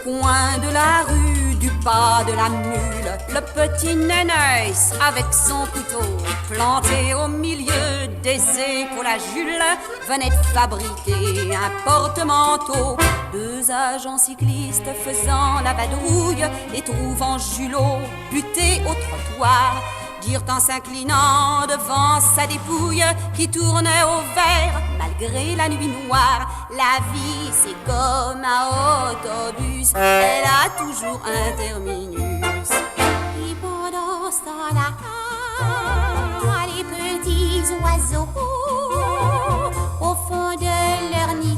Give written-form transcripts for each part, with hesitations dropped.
coin de la rue, du pas de la mule, le petit Nénès avec son couteau planté au milieu des épaules à Jules venait de fabriquer un porte-manteau. Deux agents cyclistes faisant la vadrouille et trouvant Julot buté au trottoir dirent en s'inclinant devant sa dépouille qui tournait au vert malgré la nuit noire. La vie c'est comme un autobus, elle a toujours un terminus. Et pendant ce temps-là, les petits oiseaux au fond de leur nid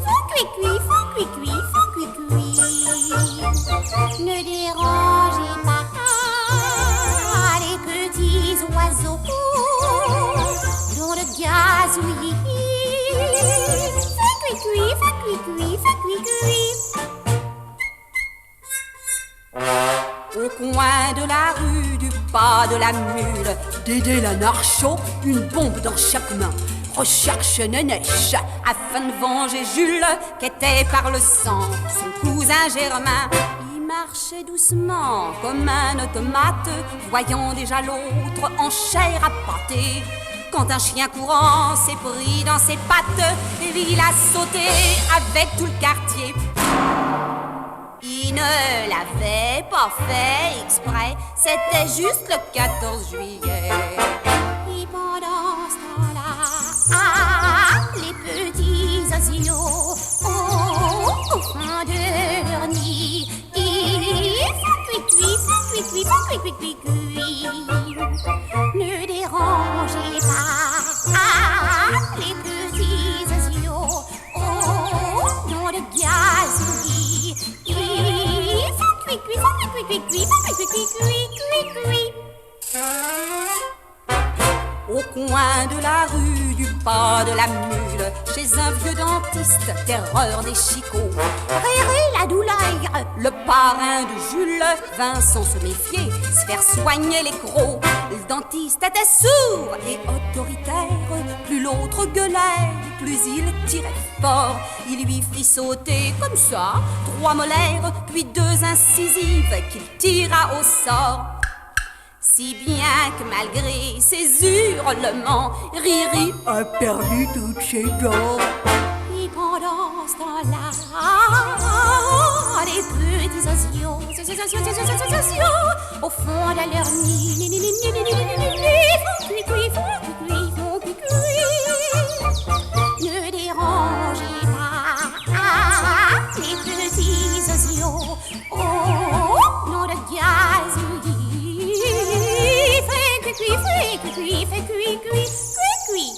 font cuicui, font cuicui, font cuicui. Ne dérangez pas les petits oiseaux dont le gazouillis fait cuicui, fait cuicui, fait cuicui. Au coin de la rue, du pas de la mule, Dédé l'anarcho, une bombe dans chaque main, recherche Nénèche afin de venger Jules, qu'était par le sang son cousin Germain. Il marchait doucement comme un automate, voyant déjà l'autre en chair à pâté. Quand un chien courant s'est pris dans ses pattes, et il a sauté avec tout le quartier. Il ne l'avait pas fait exprès, c'était juste le 14 juillet. Et pendant ce temps-là, les petits oiseaux au fond de leur nid, ils font cuicui, font cuicui, font cuicui, cuicui. Ne dérangez pas les petits oiseaux au nom de gazouillis. Ils font cuicui, font cuicui, cuicui, font cuicui, cuicui, cuicui. Au coin de la rue, du pas de la mule, chez un vieux dentiste, terreur des chicots, Réré la douleur, le parrain de Jules vint sans se méfier, se faire soigner les crocs. Le dentiste était sourd et autoritaire, plus l'autre gueulait, plus il tirait fort. Il lui fit sauter comme ça 3 molaires, puis 2 incisives qu'il tira au sort. Si bien que malgré ses hurlements, Riri a perdu toutes ses dents. Et pendant ce temps-là, les petits oiseaux au fond de leur nid font cuicui, font cuicui, font cuicui. Ne dérangez pas les petits oiseaux au nom de gazouillis. Fais cuicui, fais cuicui, cuicui.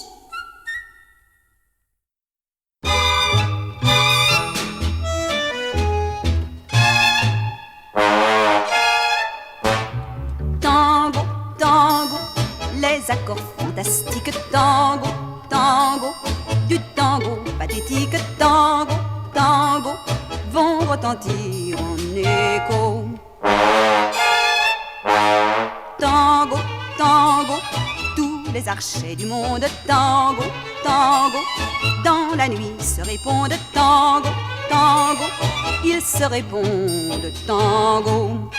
Tango, tango, les accords fantastiques. Tango, tango, du tango pathétique. Tango, tango, vont retentir en écho. Tango, tango, tous les archers du monde. Tango, tango, dans la nuit se répondent. Tango, tango, ils se répondent. Tango.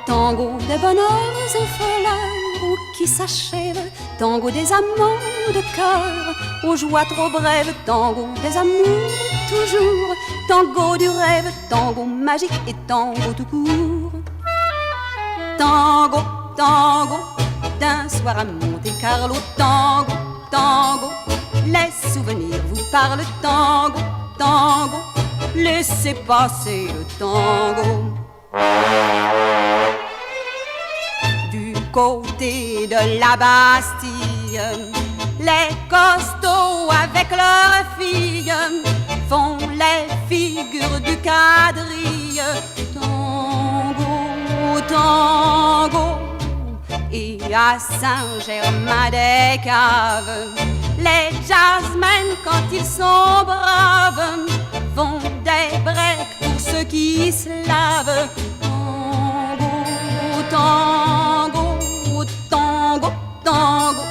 Tango des bonheurs éphémères qui s'achèvent. Tango des amants de cœur aux joies trop brèves. Tango des amours toujours. Tango du rêve, tango magique et tango tout court. Tango, tango, d'un soir à Monte-Carlo. Tango, tango, les souvenirs vous parlent. Tango, tango, laissez passer le tango. Du côté de la Bastille, les costauds avec leurs filles font les figures du quadrille. Tango, tango. Et à Saint-Germain-des-Caves, les jazzmen, quand ils sont braves, font des breaks pour ceux qui se lavent. Tango, tango, tango, tango,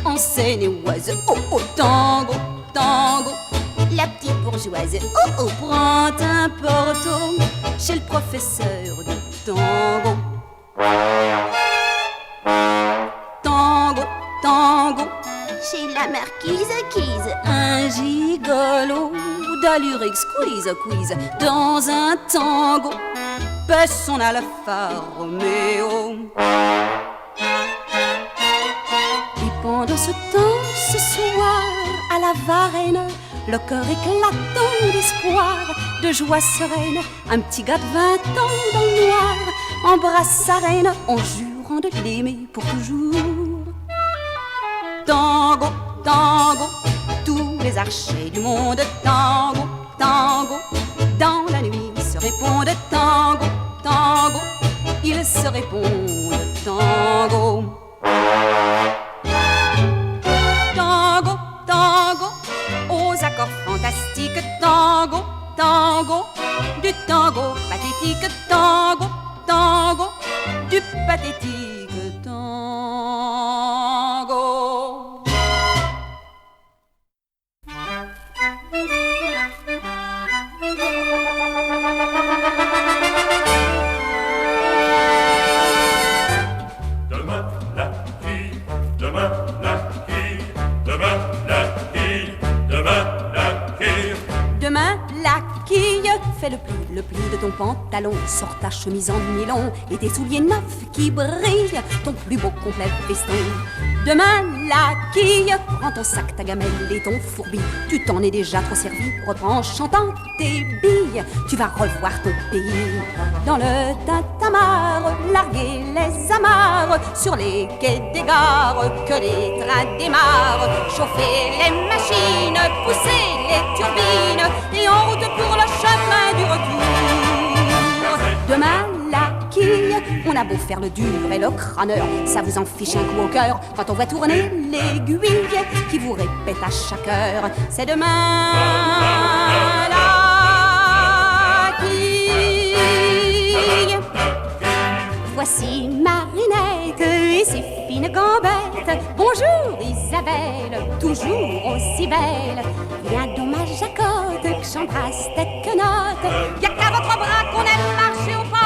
en Seine-et-Oise. Oh, oh, tango, tango, les la petite bourgeoise. Oh oh, prends un porto chez le professeur du tango. Tango, tango, Chez la marquise Kise. un gigolo d'allure exquise, quiz, dans un tango, paie son Alfa Romeo. Et pendant ce temps, ce soir, à la Varenne, le cœur éclatant d'espoir, de joie sereine, un petit gars de 20 ans dans le noir embrasse sa reine en jurant de l'aimer pour toujours. Tango, tango, tous les archers du monde, tango, tango, dans la nuit se répondent tango, tango, ils se répondent tango. Tango, tango, aux accords fantastiques, tango, tango, du tango pathétique, tango, tango, du pathétique tango. Demain la quille, demain la quille, demain la quille, demain la quille. Demain, la quille fait le pli de ton pantalon. Sors ta chemise en nylon et tes souliers neufs qui brillent, ton plus beau complet veston. Demain, la quille, prends ton sac, ta gamelle et ton fourbi. Tu t'en es déjà trop servi, reprends en chantant tes billes. Tu vas revoir ton pays. Dans le tintamarre, larguer les amarres sur les quais des gares, que les trains démarrent. Chauffer les machines, pousser les turbines et en route pour le chemin du retour. Demain, la quille, on a beau faire le dur et le crâneur, ça vous en fiche un coup au cœur quand on voit tourner l'aiguille qui vous répète à chaque heure. C'est demain la quille. Voici Marinette et ses fines gambettes. Bonjour Isabelle, toujours aussi belle. Viens dans ma jacotte, que j'embrasse tes quenottes. Y'a qu'à votre bras qu'on aime marcher au pas.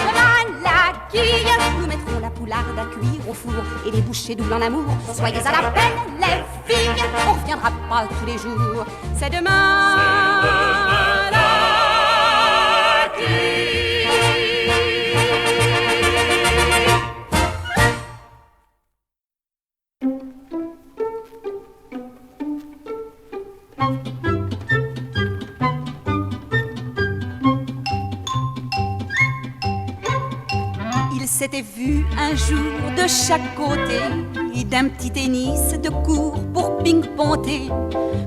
Demain la quille, nous mettrons la poularde à cuire au four et les bouchées doubles en amour. Soyez à l'appel les filles, on reviendra pas tous les jours. C'est demain la quille. S'était vu un jour de chaque côté d'un petit tennis de cours pour ping-ponter.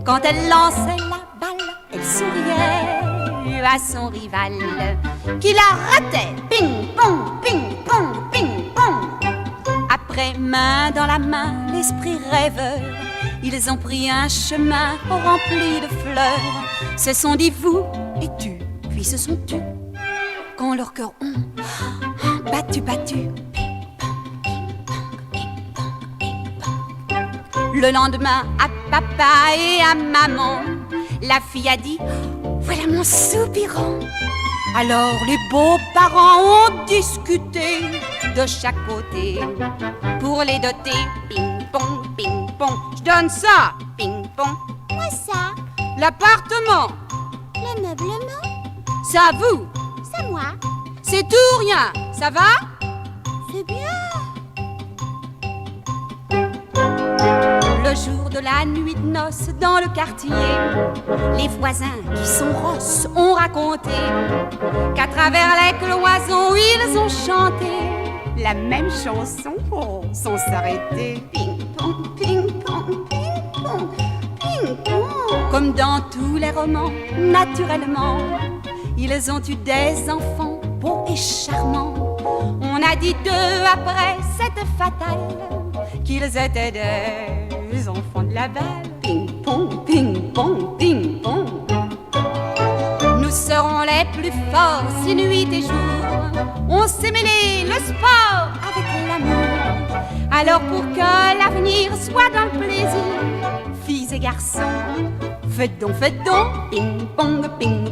Quand elle lançait la balle, elle souriait à son rival qui la ratait. Ping-pong, ping-pong, ping-pong. Après, main dans la main, l'esprit rêveur, ils ont pris un chemin rempli de fleurs. Se sont dit vous et tu, puis se sont tus quand leur cœur ont battu, battu. Le lendemain, à papa et à maman, la fille a dit voilà mon soupirant. Alors les beaux-parents ont discuté de chaque côté pour les doter. Ping-pong, ping-pong, je donne ça. Ping-pong, Moi ça, l'appartement, le meublement, c'est à vous. c'est moi. C'est tout, rien, ça va? C'est bien. Le jour de la nuit de noces dans le quartier, les voisins qui sont rosses ont raconté qu'à travers les cloisons ils ont chanté la même chanson sans s'arrêter. Ping-pong, ping-pong, ping-pong, ping-pong. Comme dans tous les romans, naturellement, ils ont eu des enfants beaux et charmants. On a dit d'eux après, c'était fatal, qu'ils étaient des enfants de la balle. Ping-pong, ping-pong, ping-pong. Nous serons les plus forts si nuit et jour on s'est mêlé le sport avec l'amour. Alors pour que l'avenir soit dans le plaisir, filles et garçons, Faites donc, ping-pong, ping-pong.